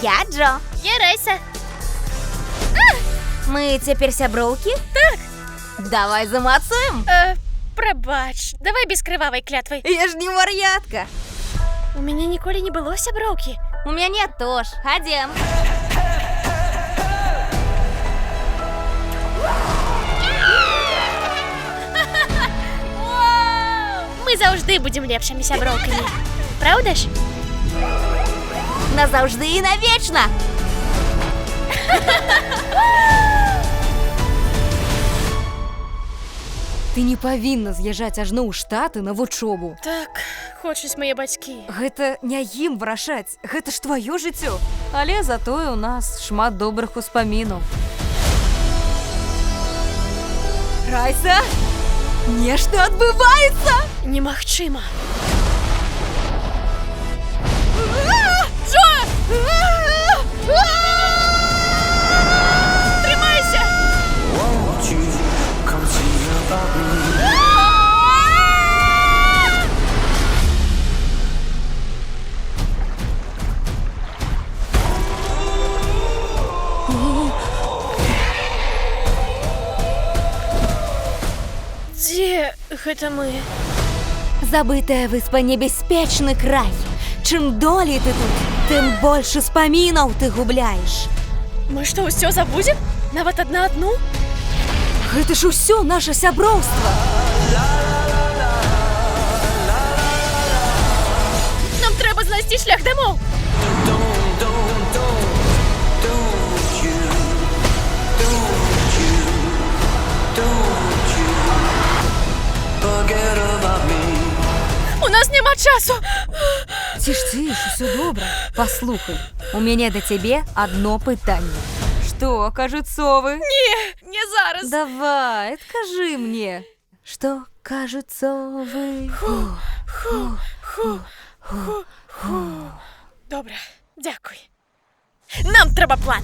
Я Джо. Я Райса. Мы теперь сяброўкі? Так. Давай замацуем. Прабач, давай без крывавай клятвы. Я ж не вар'ятка. У мяне ніколі не было сяброўкі. У мяне тоже. Ходим. Мы заўжды будзем лепшымі сяброўкамі. Праўда ж? Назаўжды і навечна. Ты не павінна з'язджаць ажно ў Штаты на вучобу. Так, хочуць мае бацькі. Гэта не ім вырашаць, гэта ж тваё жыццё. Але затое у нас шмат добрых успамінаў. Райса, нешта адбываецца! Немагчыма. Джо! Трымайся! Won't you come see about me? Дзе гэта мы? Забытая выспа небяспечны край. Чым долей ты тут, тым больш успамінаў ты губляеш. Мы што, ўсё забудзем? Нават адну? Гэта ж усё наша сяброўства. Нам трэба знайсці шлях дамоў. Forget about me. У нас няма часу. Ціш, усё добра. Паслухай, у мяне да цябе адно пытанне. Што кажуць совы? Не зараз. Давай, адкажы мне. Што кажуць совы? Добра, дзякуй. Нам трэба план.